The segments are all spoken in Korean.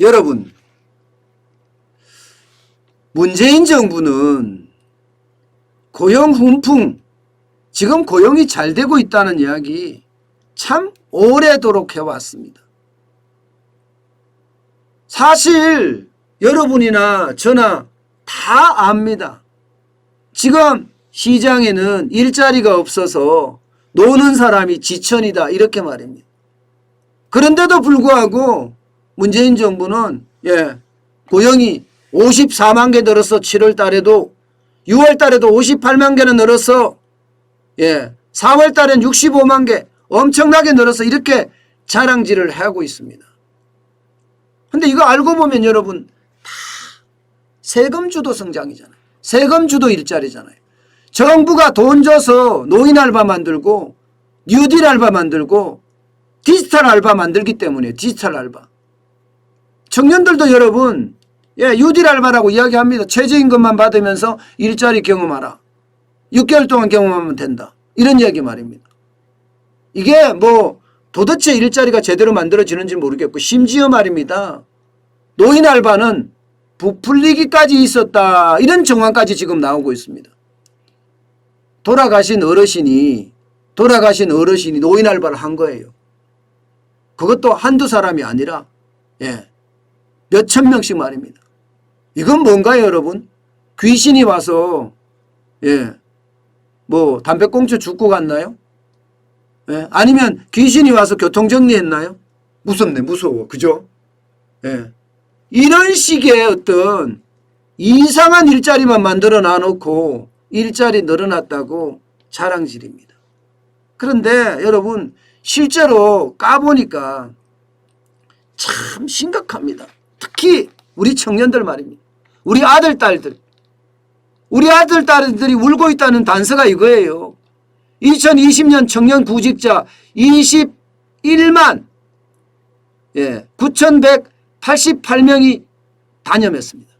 여러분, 문재인 정부는 고용 훈풍, 지금 고용이 잘 되고 있다는 이야기 참 오래도록 해왔습니다. 사실 여러분이나 저나 다 압니다. 지금 시장에는 일자리가 없어서 노는 사람이 지천이다 이렇게 말입니다. 그런데도 불구하고 문재인 정부는 고용이 54만 개 늘어서 7월 달에도 6월 달에도 58만 개는 늘어서 4월 달엔 65만 개 엄청나게 늘어서 이렇게 자랑질을 하고 있습니다. 근데 이거 알고 보면 여러분 다 세금 주도 성장이잖아요. 세금 주도 일자리잖아요. 정부가 돈 줘서 노인 알바 만들고 뉴딜 알바 만들고 디지털 알바 만들기 때문에 디지털 알바. 청년들도 여러분 뉴딜 알바라고 이야기합니다. 최저임금만 받으면서 일자리 경험하라. 6개월 동안 경험하면 된다. 이런 이야기 말입니다. 이게 뭐 도대체 일자리가 제대로 만들어지는지 모르겠고 심지어 말입니다. 노인 알바는 부풀리기까지 있었다. 이런 정황까지 지금 나오고 있습니다. 돌아가신 어르신이 노인 알바를 한 거예요. 그것도 한두 사람이 아니라 몇천 명씩 말입니다. 이건 뭔가요 여러분? 귀신이 와서 뭐 담배꽁초 줍고 갔나요? 아니면 귀신이 와서 교통정리했나요? 무섭네 무서워. 그죠? 이런 식의 어떤 이상한 일자리만 만들어 놔놓고 일자리 늘어났다고 자랑질입니다. 그런데 여러분 실제로 까보니까 참 심각합니다. 특히 우리 청년들 말입니다. 우리 아들 딸들이 울고 있다는 단서가 이거예요. 2020년 청년 구직자 21만 9,188명이 단념했습니다.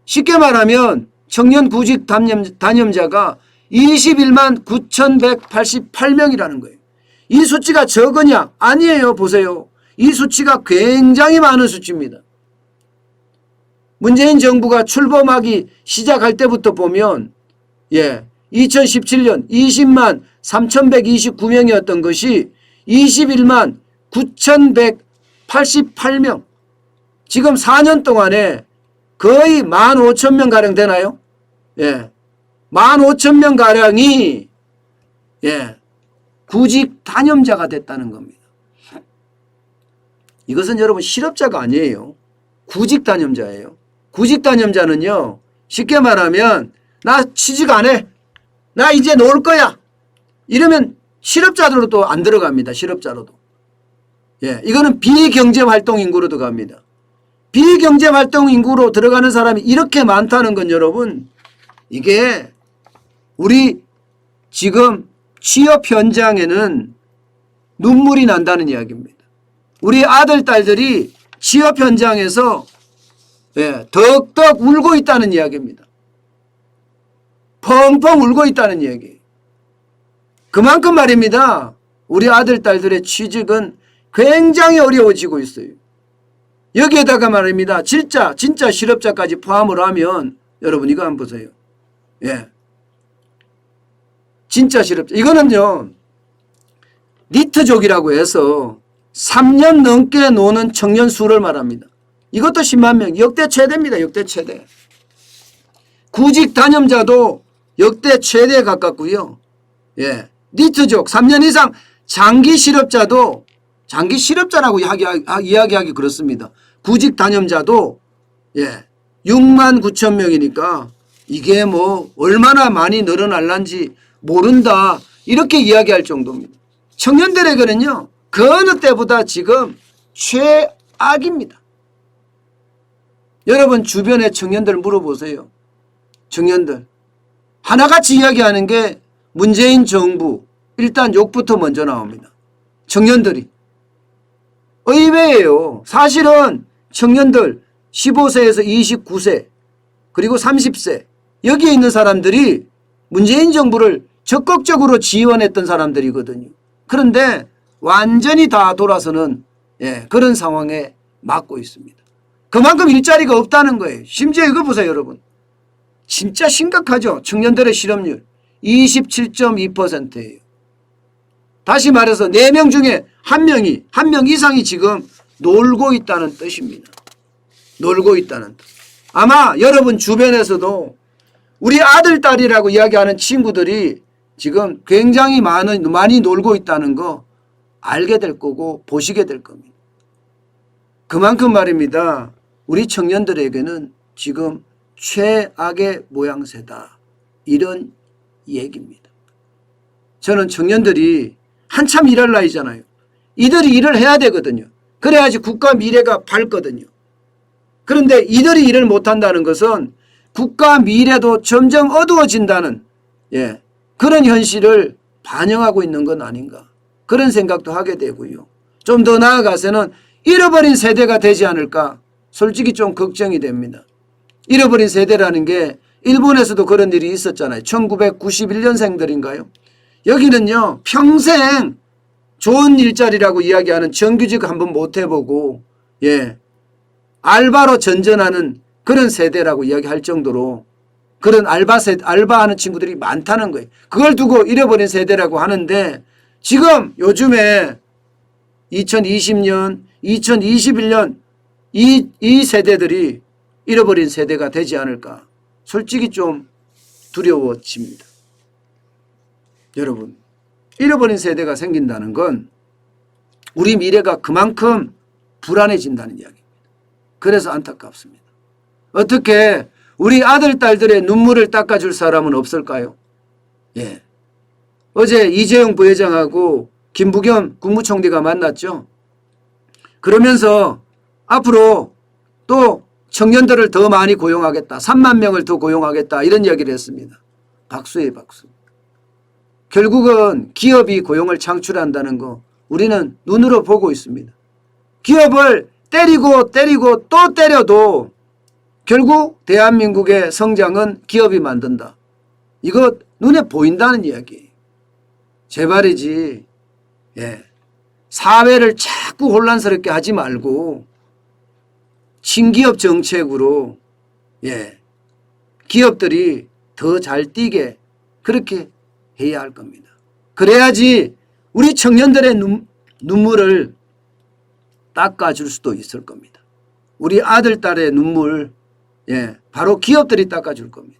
쉽게 말하면 청년 구직 단념자가 21만 9,188명이라는 거예요. 이 수치가 적으냐? 아니에요. 보세요. 이 수치가 굉장히 많은 수치입니다. 문재인 정부가 출범하기 시작할 때부터 보면 2017년 20만 3,129명이었던 것이 21만 9,188명. 지금 4년 동안에 거의 15,000명가량 되나요? 15,000명가량이 구직 단념자가 됐다는 겁니다. 이것은 여러분 실업자가 아니에요. 구직 단념자예요. 구직 단념자는요. 쉽게 말하면 나 취직 안 해. 나 이제 놓을 거야. 이러면 실업자로도 안 들어갑니다. 실업자로도. 이거는 비경제활동 인구로 들어갑니다. 비경제활동 인구로 들어가는 사람이 이렇게 많다는 건 여러분 이게 우리 지금 취업 현장에는 눈물이 난다는 이야기입니다. 우리 아들 딸들이 취업 현장에서 덕덕 울고 있다는 이야기입니다. 펑펑 울고 있다는 이야기예요. 그만큼 말입니다. 우리 아들 딸들의 취직은 굉장히 어려워지고 있어요. 여기에다가 말입니다. 진짜 실업자까지 포함을 하면 여러분 이거 한번 보세요. 진짜 실업자. 이거는요. 니트족이라고 해서 3년 넘게 노는 청년 수를 말합니다. 이것도 10만 명. 역대 최대입니다. 역대 최대. 구직 단념자도 역대 최대에 가깝고요. 니트족 3년 이상 장기 실업자도 장기 실업자라고 이야기하기 그렇습니다. 구직 단념자도 6만 9천 명이니까 이게 뭐 얼마나 많이 늘어날란지 모른다. 이렇게 이야기할 정도입니다. 청년들에게는요. 그 어느 때보다 지금 최악입니다. 여러분 주변의 청년들 물어보세요. 청년들. 하나같이 이야기하는 게 문재인 정부 일단 욕부터 먼저 나옵니다. 청년들이. 의외예요. 사실은 청년들 15세에서 29세 그리고 30세 여기에 있는 사람들이 문재인 정부를 적극적으로 지원했던 사람들이거든요. 그런데 완전히 다 돌아서는 예, 그런 상황에 맞고 있습니다. 그만큼 일자리가 없다는 거예요. 심지어 이거 보세요, 여러분. 진짜 심각하죠. 청년들의 실업률 27.2%예요. 다시 말해서 4명 중에 1명 이상이 지금 놀고 있다는 뜻입니다. 놀고 있다는 뜻. 아마 여러분 주변에서도 우리 아들, 딸이라고 이야기하는 친구들이 지금 굉장히 많이 놀고 있다는 거 알게 될 거고 보시게 될 겁니다. 그만큼 말입니다. 우리 청년들에게는 지금 최악의 모양새다. 이런 얘기입니다. 저는 청년들이 한참 일할 나이잖아요. 이들이 일을 해야 되거든요. 그래야지 국가 미래가 밝거든요. 그런데 이들이 일을 못한다는 것은 국가 미래도 점점 어두워진다는 그런 현실을 반영하고 있는 건 아닌가. 그런 생각도 하게 되고요. 좀 더 나아가서는 잃어버린 세대가 되지 않을까. 솔직히 좀 걱정이 됩니다. 잃어버린 세대라는 게 일본에서도 그런 일이 있었잖아요. 1991년생들인가요? 여기는요. 평생 좋은 일자리라고 이야기하는 정규직 한번 못 해보고 알바로 전전하는 그런 세대라고 이야기할 정도로 그런 알바하는 친구들이 많다는 거예요. 그걸 두고 잃어버린 세대라고 하는데 지금 요즘에 2020년, 2021년 이 세대들이 잃어버린 세대가 되지 않을까. 솔직히 좀 두려워집니다. 여러분, 잃어버린 세대가 생긴다는 건 우리 미래가 그만큼 불안해진다는 이야기입니다. 그래서 안타깝습니다. 어떻게 우리 아들, 딸들의 눈물을 닦아줄 사람은 없을까요? 어제 이재용 부회장하고 김부겸 국무총리가 만났죠. 그러면서 앞으로 또 청년들을 더 많이 고용하겠다. 3만 명을 더 고용하겠다. 이런 이야기를 했습니다. 박수에 박수. 결국은 기업이 고용을 창출한다는 거 우리는 눈으로 보고 있습니다. 기업을 때리고 또 때려도 결국 대한민국의 성장은 기업이 만든다. 이거 눈에 보인다는 이야기예요. 제발이지. 사회를 자꾸 혼란스럽게 하지 말고 친기업 정책으로 기업들이 더 잘 뛰게 그렇게 해야 할 겁니다. 그래야지 우리 청년들의 눈물을 닦아줄 수도 있을 겁니다. 우리 아들, 딸의 눈물 바로 기업들이 닦아줄 겁니다.